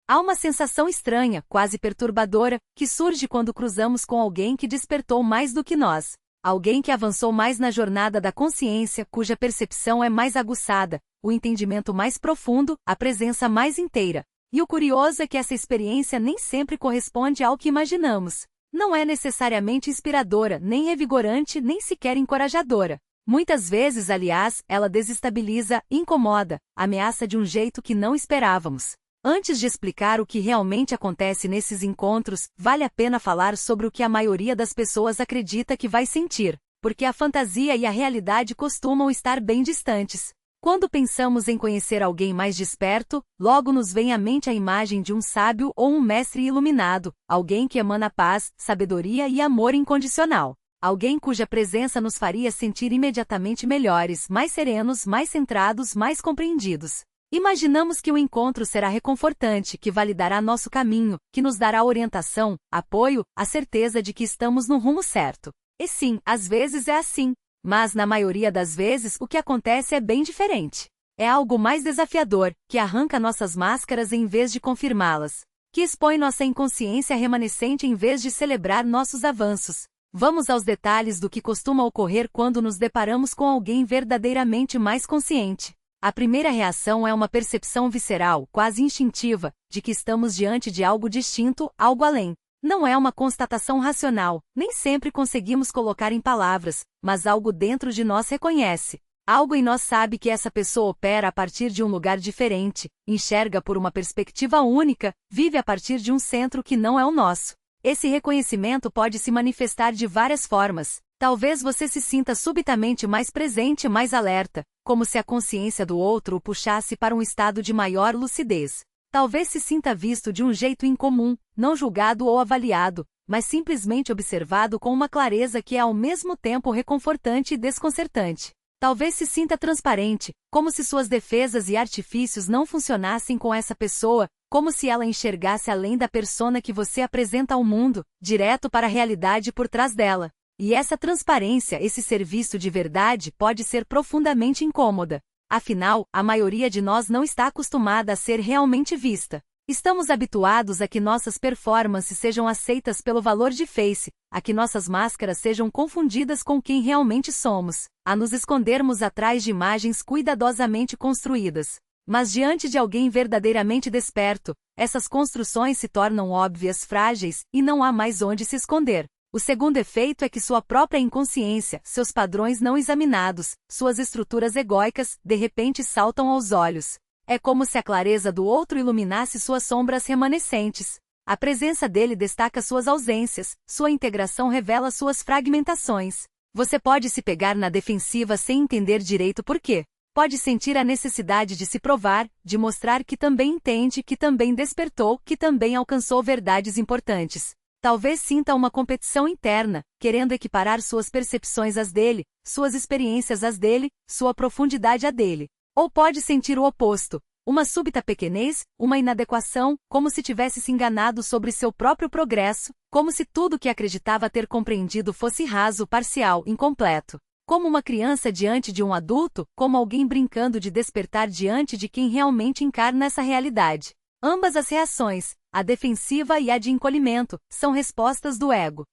Há uma sensação estranha, quase perturbadora, que surge quando cruzamos com alguém que despertou mais do que nós. Alguém que avançou mais na jornada da consciência, cuja percepção é mais aguçada, o entendimento mais profundo, a presença mais inteira. E o curioso é que essa experiência nem sempre corresponde ao que imaginamos. Não é necessariamente inspiradora, nem revigorante, nem sequer encorajadora. Muitas vezes, aliás, ela desestabiliza, incomoda, ameaça de um jeito que não esperávamos. Antes de explicar o que realmente acontece nesses encontros, vale a pena falar sobre o que a maioria das pessoas acredita que vai sentir, porque a fantasia e a realidade costumam estar bem distantes. Quando pensamos em conhecer alguém mais desperto, logo nos vem à mente a imagem de um sábio ou um mestre iluminado, alguém que emana paz, sabedoria e amor incondicional. Alguém cuja presença nos faria sentir imediatamente melhores, mais serenos, mais centrados, mais compreendidos. Imaginamos que o encontro será reconfortante, que validará nosso caminho, que nos dará orientação, apoio, a certeza de que estamos no rumo certo. E sim, às vezes é assim. Mas na maioria das vezes o que acontece é bem diferente. É algo mais desafiador, que arranca nossas máscaras em vez de confirmá-las. Que expõe nossa inconsciência remanescente em vez de celebrar nossos avanços. Vamos aos detalhes do que costuma ocorrer quando nos deparamos com alguém verdadeiramente mais consciente. A primeira reação é uma percepção visceral, quase instintiva, de que estamos diante de algo distinto, algo além. Não é uma constatação racional, nem sempre conseguimos colocar em palavras, mas algo dentro de nós reconhece. Algo em nós sabe que essa pessoa opera a partir de um lugar diferente, enxerga por uma perspectiva única, vive a partir de um centro que não é o nosso. Esse reconhecimento pode se manifestar de várias formas. Talvez você se sinta subitamente mais presente e mais alerta, como se a consciência do outro o puxasse para um estado de maior lucidez. Talvez se sinta visto de um jeito incomum, não julgado ou avaliado, mas simplesmente observado com uma clareza que é ao mesmo tempo reconfortante e desconcertante. Talvez se sinta transparente, como se suas defesas e artifícios não funcionassem com essa pessoa, como se ela enxergasse além da persona que você apresenta ao mundo, direto para a realidade por trás dela. E essa transparência, esse serviço de verdade, pode ser profundamente incômoda. Afinal, a maioria de nós não está acostumada a ser realmente vista. Estamos habituados a que nossas performances sejam aceitas pelo valor de face, a que nossas máscaras sejam confundidas com quem realmente somos, a nos escondermos atrás de imagens cuidadosamente construídas. Mas diante de alguém verdadeiramente desperto, essas construções se tornam óbvias, frágeis, e não há mais onde se esconder. O segundo efeito é que sua própria inconsciência, seus padrões não examinados, suas estruturas egóicas, de repente saltam aos olhos. É como se a clareza do outro iluminasse suas sombras remanescentes. A presença dele destaca suas ausências, sua integração revela suas fragmentações. Você pode se pegar na defensiva sem entender direito por quê. Pode sentir a necessidade de se provar, de mostrar que também entende, que também despertou, que também alcançou verdades importantes. Talvez sinta uma competição interna, querendo equiparar suas percepções às dele, suas experiências às dele, sua profundidade à dele. Ou pode sentir o oposto, uma súbita pequenez, uma inadequação, como se tivesse se enganado sobre seu próprio progresso, como se tudo que acreditava ter compreendido fosse raso, parcial, incompleto. Como uma criança diante de um adulto, como alguém brincando de despertar diante de quem realmente encarna essa realidade. Ambas as reações, a defensiva e a de encolhimento, são respostas do ego.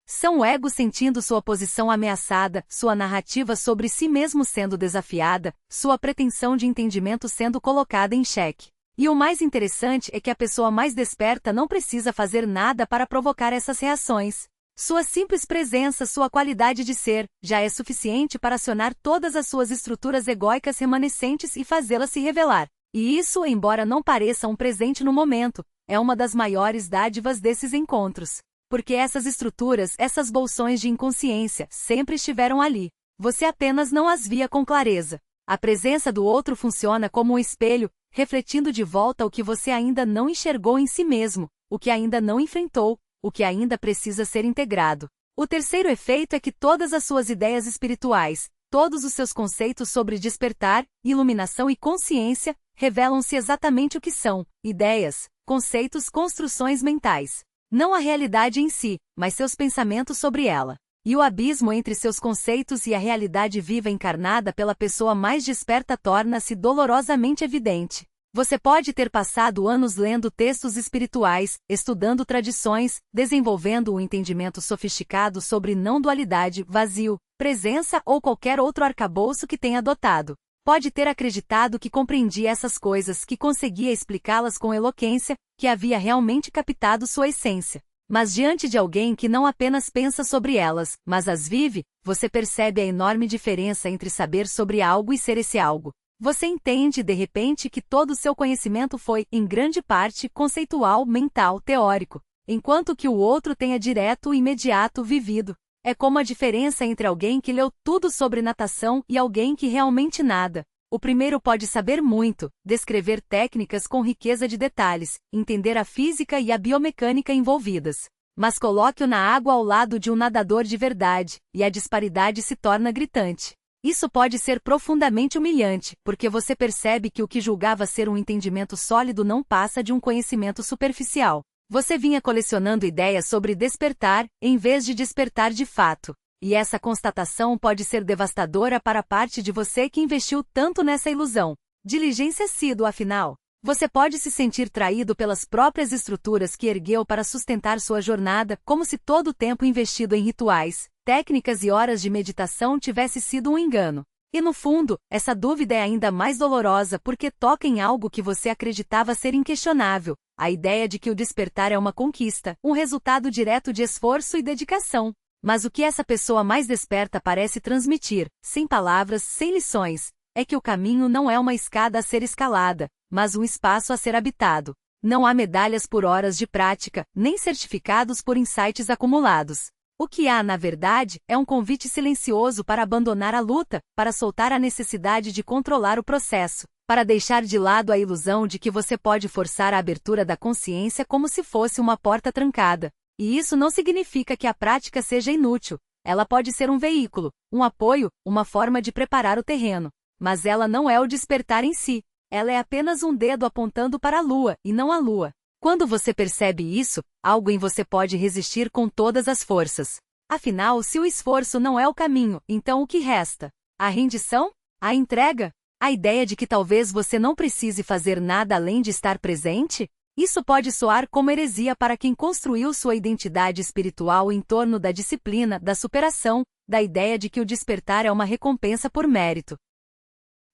São o ego sentindo sua posição ameaçada, sua narrativa sobre si mesmo sendo desafiada, sua pretensão de entendimento sendo colocada em xeque. E o mais interessante é que a pessoa mais desperta não precisa fazer nada para provocar essas reações. Sua simples presença, sua qualidade de ser, já é suficiente para acionar todas as suas estruturas egóicas remanescentes e fazê-las se revelar. E isso, embora não pareça um presente no momento, é uma das maiores dádivas desses encontros. Porque essas estruturas, essas bolsões de inconsciência, sempre estiveram ali. Você apenas não as via com clareza. A presença do outro funciona como um espelho, refletindo de volta o que você ainda não enxergou em si mesmo, o que ainda não enfrentou, o que ainda precisa ser integrado. O terceiro efeito é que todas as suas ideias espirituais, todos os seus conceitos sobre despertar, iluminação e consciência, revelam-se exatamente o que são: ideias, conceitos, construções mentais. Não a realidade em si, mas seus pensamentos sobre ela. E o abismo entre seus conceitos e a realidade viva encarnada pela pessoa mais desperta torna-se dolorosamente evidente. Você pode ter passado anos lendo textos espirituais, estudando tradições, desenvolvendo um entendimento sofisticado sobre não-dualidade, vazio, presença ou qualquer outro arcabouço que tenha adotado. Pode ter acreditado que compreendia essas coisas, que conseguia explicá-las com eloquência, que havia realmente captado sua essência. Mas diante de alguém que não apenas pensa sobre elas, mas as vive, você percebe a enorme diferença entre saber sobre algo e ser esse algo. Você entende de repente que todo o seu conhecimento foi, em grande parte, conceitual, mental, teórico, enquanto que o outro tenha direto e imediato vivido. É como a diferença entre alguém que leu tudo sobre natação e alguém que realmente nada. O primeiro pode saber muito, descrever técnicas com riqueza de detalhes, entender a física e a biomecânica envolvidas. Mas coloque-o na água ao lado de um nadador de verdade, e a disparidade se torna gritante. Isso pode ser profundamente humilhante, porque você percebe que o que julgava ser um entendimento sólido não passa de um conhecimento superficial. Você vinha colecionando ideias sobre despertar, em vez de despertar de fato. E essa constatação pode ser devastadora para a parte de você que investiu tanto nessa ilusão. Diligência assídua, afinal. Você pode se sentir traído pelas próprias estruturas que ergueu para sustentar sua jornada, como se todo o tempo investido em rituais, técnicas e horas de meditação tivesse sido um engano. E no fundo, essa dúvida é ainda mais dolorosa porque toca em algo que você acreditava ser inquestionável, a ideia de que o despertar é uma conquista, um resultado direto de esforço e dedicação. Mas o que essa pessoa mais desperta parece transmitir, sem palavras, sem lições, é que o caminho não é uma escada a ser escalada, mas um espaço a ser habitado. Não há medalhas por horas de prática, nem certificados por insights acumulados. O que há, na verdade, é um convite silencioso para abandonar a luta, para soltar a necessidade de controlar o processo, para deixar de lado a ilusão de que você pode forçar a abertura da consciência como se fosse uma porta trancada. E isso não significa que a prática seja inútil. Ela pode ser um veículo, um apoio, uma forma de preparar o terreno. Mas ela não é o despertar em si. Ela é apenas um dedo apontando para a lua, e não a lua. Quando você percebe isso, algo em você pode resistir com todas as forças. Afinal, se o esforço não é o caminho, então o que resta? A rendição? A entrega? A ideia de que talvez você não precise fazer nada além de estar presente? Isso pode soar como heresia para quem construiu sua identidade espiritual em torno da disciplina, da superação, da ideia de que o despertar é uma recompensa por mérito.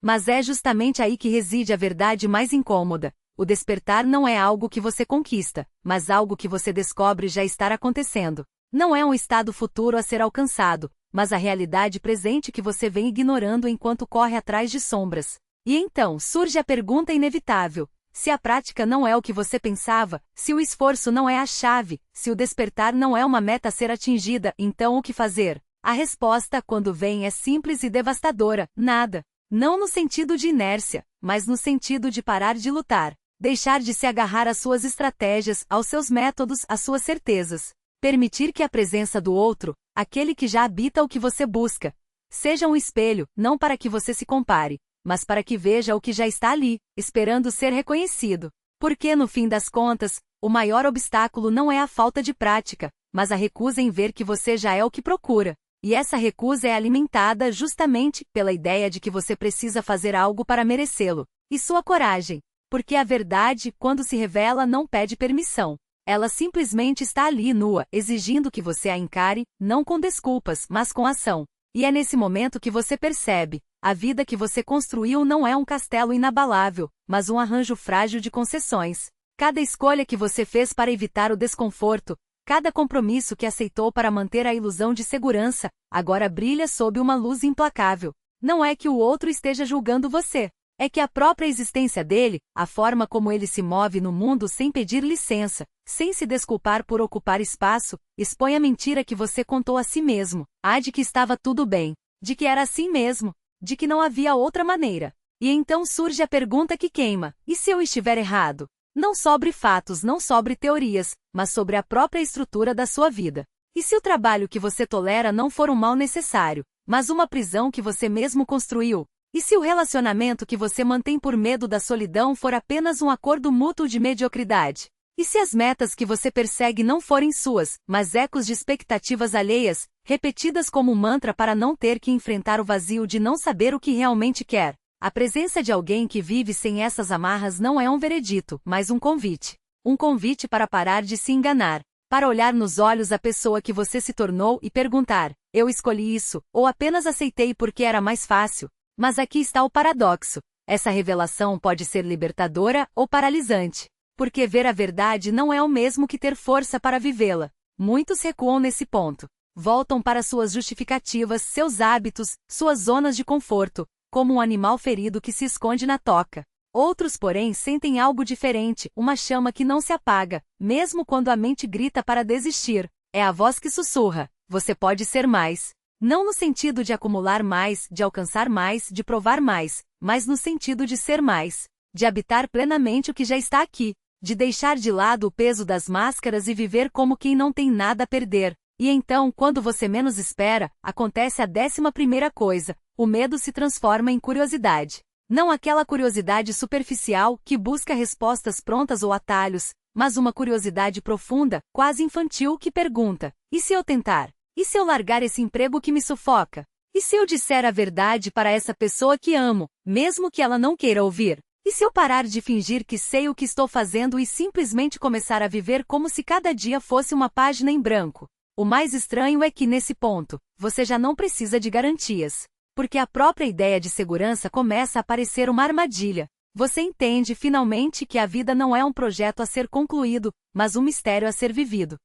Mas é justamente aí que reside a verdade mais incômoda. O despertar não é algo que você conquista, mas algo que você descobre já estar acontecendo. Não é um estado futuro a ser alcançado, mas a realidade presente que você vem ignorando enquanto corre atrás de sombras. E então surge a pergunta inevitável. Se a prática não é o que você pensava, se o esforço não é a chave, se o despertar não é uma meta a ser atingida, então o que fazer? A resposta, quando vem, é simples e devastadora: nada. Não no sentido de inércia, mas no sentido de parar de lutar. Deixar de se agarrar às suas estratégias, aos seus métodos, às suas certezas. Permitir que a presença do outro, aquele que já habita o que você busca, seja um espelho, não para que você se compare, mas para que veja o que já está ali, esperando ser reconhecido. Porque, no fim das contas, o maior obstáculo não é a falta de prática, mas a recusa em ver que você já é o que procura. E essa recusa é alimentada justamente pela ideia de que você precisa fazer algo para merecê-lo. E sua coragem. Porque a verdade, quando se revela, não pede permissão. Ela simplesmente está ali nua, exigindo que você a encare, não com desculpas, mas com ação. E é nesse momento que você percebe: a vida que você construiu não é um castelo inabalável, mas um arranjo frágil de concessões. Cada escolha que você fez para evitar o desconforto, cada compromisso que aceitou para manter a ilusão de segurança, agora brilha sob uma luz implacável. Não é que o outro esteja julgando você. É que a própria existência dele, a forma como ele se move no mundo sem pedir licença, sem se desculpar por ocupar espaço, expõe a mentira que você contou a si mesmo, de que estava tudo bem, de que era assim mesmo, de que não havia outra maneira. E então surge a pergunta que queima: e se eu estiver errado? Não sobre fatos, não sobre teorias, mas sobre a própria estrutura da sua vida. E se o trabalho que você tolera não for um mal necessário, mas uma prisão que você mesmo construiu? E se o relacionamento que você mantém por medo da solidão for apenas um acordo mútuo de mediocridade? E se as metas que você persegue não forem suas, mas ecos de expectativas alheias, repetidas como um mantra para não ter que enfrentar o vazio de não saber o que realmente quer? A presença de alguém que vive sem essas amarras não é um veredito, mas um convite. Um convite para parar de se enganar, para olhar nos olhos a pessoa que você se tornou e perguntar: eu escolhi isso, ou apenas aceitei porque era mais fácil? Mas aqui está o paradoxo. Essa revelação pode ser libertadora ou paralisante. Porque ver a verdade não é o mesmo que ter força para vivê-la. Muitos recuam nesse ponto. Voltam para suas justificativas, seus hábitos, suas zonas de conforto, como um animal ferido que se esconde na toca. Outros, porém, sentem algo diferente, uma chama que não se apaga, mesmo quando a mente grita para desistir. É a voz que sussurra: você pode ser mais. Não no sentido de acumular mais, de alcançar mais, de provar mais, mas no sentido de ser mais. De habitar plenamente o que já está aqui. De deixar de lado o peso das máscaras e viver como quem não tem nada a perder. E então, quando você menos espera, acontece a 11ª coisa: o medo se transforma em curiosidade. Não aquela curiosidade superficial que busca respostas prontas ou atalhos, mas uma curiosidade profunda, quase infantil, que pergunta: e se eu tentar? E se eu largar esse emprego que me sufoca? E se eu disser a verdade para essa pessoa que amo, mesmo que ela não queira ouvir? E se eu parar de fingir que sei o que estou fazendo e simplesmente começar a viver como se cada dia fosse uma página em branco? O mais estranho é que, nesse ponto, você já não precisa de garantias. Porque a própria ideia de segurança começa a parecer uma armadilha. Você entende finalmente que a vida não é um projeto a ser concluído, mas um mistério a ser vivido.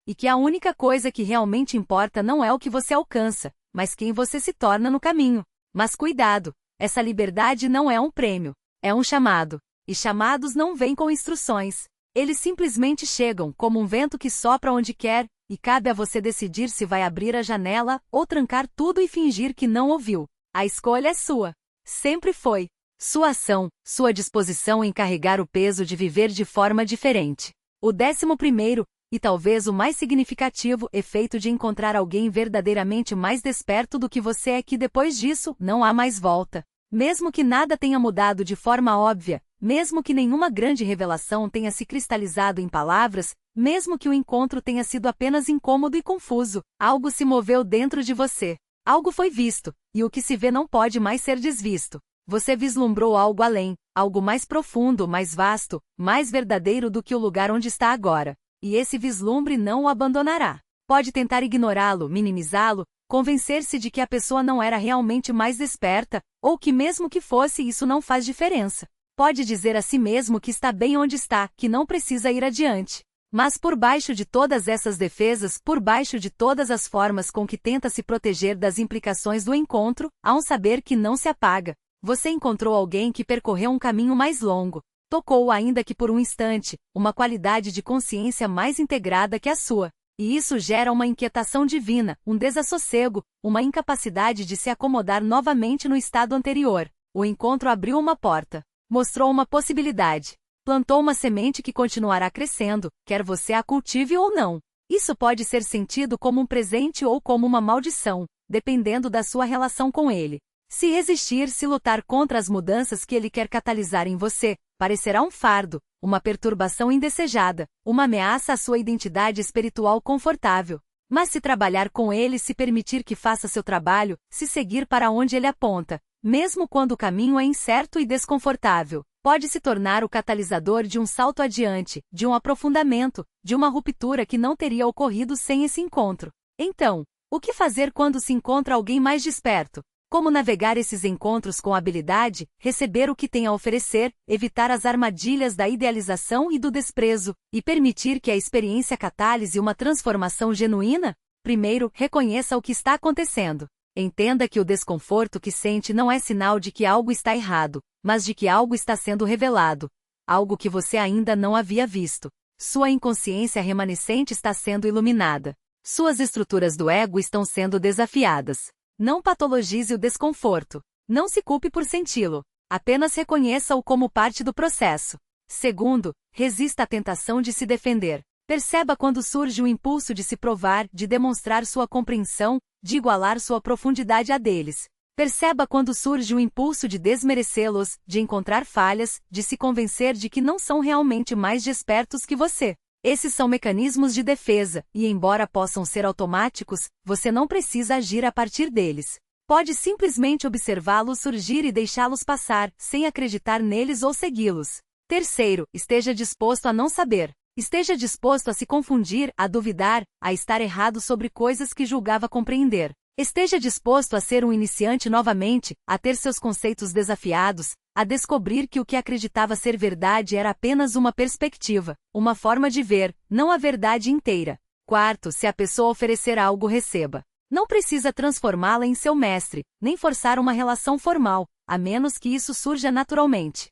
E que a única coisa que realmente importa não é o que você alcança, mas quem você se torna no caminho. Mas cuidado, essa liberdade não é um prêmio, é um chamado. E chamados não vêm com instruções. Eles simplesmente chegam, como um vento que sopra onde quer, e cabe a você decidir se vai abrir a janela, ou trancar tudo e fingir que não ouviu. A escolha é sua. Sempre foi. Sua ação, sua disposição em carregar o peso de viver de forma diferente. O 11º, e talvez o mais significativo, efeito de encontrar alguém verdadeiramente mais desperto do que você é que depois disso, não há mais volta. Mesmo que nada tenha mudado de forma óbvia, mesmo que nenhuma grande revelação tenha se cristalizado em palavras, mesmo que o encontro tenha sido apenas incômodo e confuso, algo se moveu dentro de você. Algo foi visto, e o que se vê não pode mais ser desvisto. Você vislumbrou algo além, algo mais profundo, mais vasto, mais verdadeiro do que o lugar onde está agora. E esse vislumbre não o abandonará. Pode tentar ignorá-lo, minimizá-lo, convencer-se de que a pessoa não era realmente mais desperta, ou que mesmo que fosse isso não faz diferença. Pode dizer a si mesmo que está bem onde está, que não precisa ir adiante. Mas por baixo de todas essas defesas, por baixo de todas as formas com que tenta se proteger das implicações do encontro, há um saber que não se apaga. Você encontrou alguém que percorreu um caminho mais longo. Tocou, ainda que por um instante, uma qualidade de consciência mais integrada que a sua. E isso gera uma inquietação divina, um desassossego, uma incapacidade de se acomodar novamente no estado anterior. O encontro abriu uma porta. Mostrou uma possibilidade. Plantou uma semente que continuará crescendo, quer você a cultive ou não. Isso pode ser sentido como um presente ou como uma maldição, dependendo da sua relação com ele. Se resistir, se lutar contra as mudanças que ele quer catalisar em você, parecerá um fardo, uma perturbação indesejada, uma ameaça à sua identidade espiritual confortável. Mas se trabalhar com ele, se permitir que faça seu trabalho, se seguir para onde ele aponta, mesmo quando o caminho é incerto e desconfortável, pode se tornar o catalisador de um salto adiante, de um aprofundamento, de uma ruptura que não teria ocorrido sem esse encontro. Então, o que fazer quando se encontra alguém mais desperto? Como navegar esses encontros com habilidade, receber o que tem a oferecer, evitar as armadilhas da idealização e do desprezo, e permitir que a experiência catalise uma transformação genuína? Primeiro, reconheça o que está acontecendo. Entenda que o desconforto que sente não é sinal de que algo está errado, mas de que algo está sendo revelado. Algo que você ainda não havia visto. Sua inconsciência remanescente está sendo iluminada. Suas estruturas do ego estão sendo desafiadas. Não patologize o desconforto. Não se culpe por senti-lo. Apenas reconheça-o como parte do processo. Segundo, resista à tentação de se defender. Perceba quando surge o impulso de se provar, de demonstrar sua compreensão, de igualar sua profundidade à deles. Perceba quando surge o impulso de desmerecê-los, de encontrar falhas, de se convencer de que não são realmente mais despertos que você. Esses são mecanismos de defesa, e embora possam ser automáticos, você não precisa agir a partir deles. Pode simplesmente observá-los surgir e deixá-los passar, sem acreditar neles ou segui-los. Terceiro, esteja disposto a não saber. Esteja disposto a se confundir, a duvidar, a estar errado sobre coisas que julgava compreender. Esteja disposto a ser um iniciante novamente, a ter seus conceitos desafiados, a descobrir que o que acreditava ser verdade era apenas uma perspectiva, uma forma de ver, não a verdade inteira. Quarto, se a pessoa oferecer algo, receba. Não precisa transformá-la em seu mestre, nem forçar uma relação formal, a menos que isso surja naturalmente.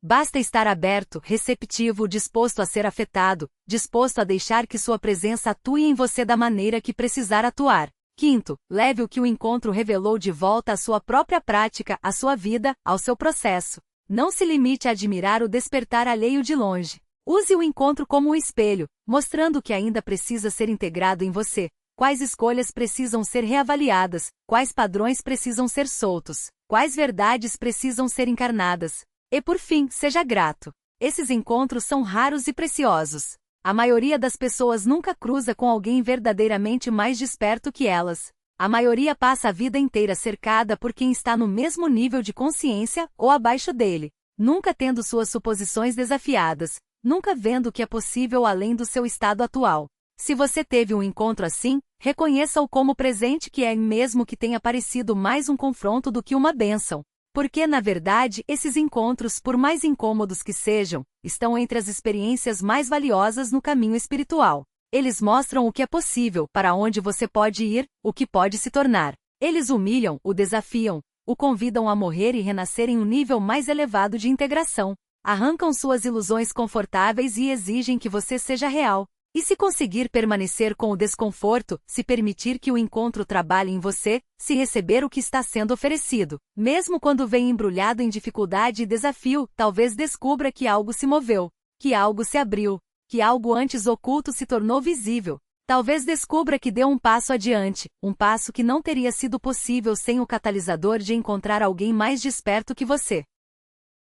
Basta estar aberto, receptivo, disposto a ser afetado, disposto a deixar que sua presença atue em você da maneira que precisar atuar. Quinto, leve o que o encontro revelou de volta à sua própria prática, à sua vida, ao seu processo. Não se limite a admirar o despertar alheio de longe. Use o encontro como um espelho, mostrando o que ainda precisa ser integrado em você. Quais escolhas precisam ser reavaliadas, quais padrões precisam ser soltos, quais verdades precisam ser encarnadas. E por fim, seja grato. Esses encontros são raros e preciosos. A maioria das pessoas nunca cruza com alguém verdadeiramente mais desperto que elas. A maioria passa a vida inteira cercada por quem está no mesmo nível de consciência ou abaixo dele, nunca tendo suas suposições desafiadas, nunca vendo o que é possível além do seu estado atual. Se você teve um encontro assim, reconheça-o como presente que é, mesmo que tenha parecido mais um confronto do que uma bênção. Porque, na verdade, esses encontros, por mais incômodos que sejam, estão entre as experiências mais valiosas no caminho espiritual. Eles mostram o que é possível, para onde você pode ir, o que pode se tornar. Eles humilham, o desafiam, o convidam a morrer e renascer em um nível mais elevado de integração. Arrancam suas ilusões confortáveis e exigem que você seja real. E se conseguir permanecer com o desconforto, se permitir que o encontro trabalhe em você, se receber o que está sendo oferecido, mesmo quando vem embrulhado em dificuldade e desafio, talvez descubra que algo se moveu, que algo se abriu, que algo antes oculto se tornou visível. Talvez descubra que deu um passo adiante, um passo que não teria sido possível sem o catalisador de encontrar alguém mais desperto que você.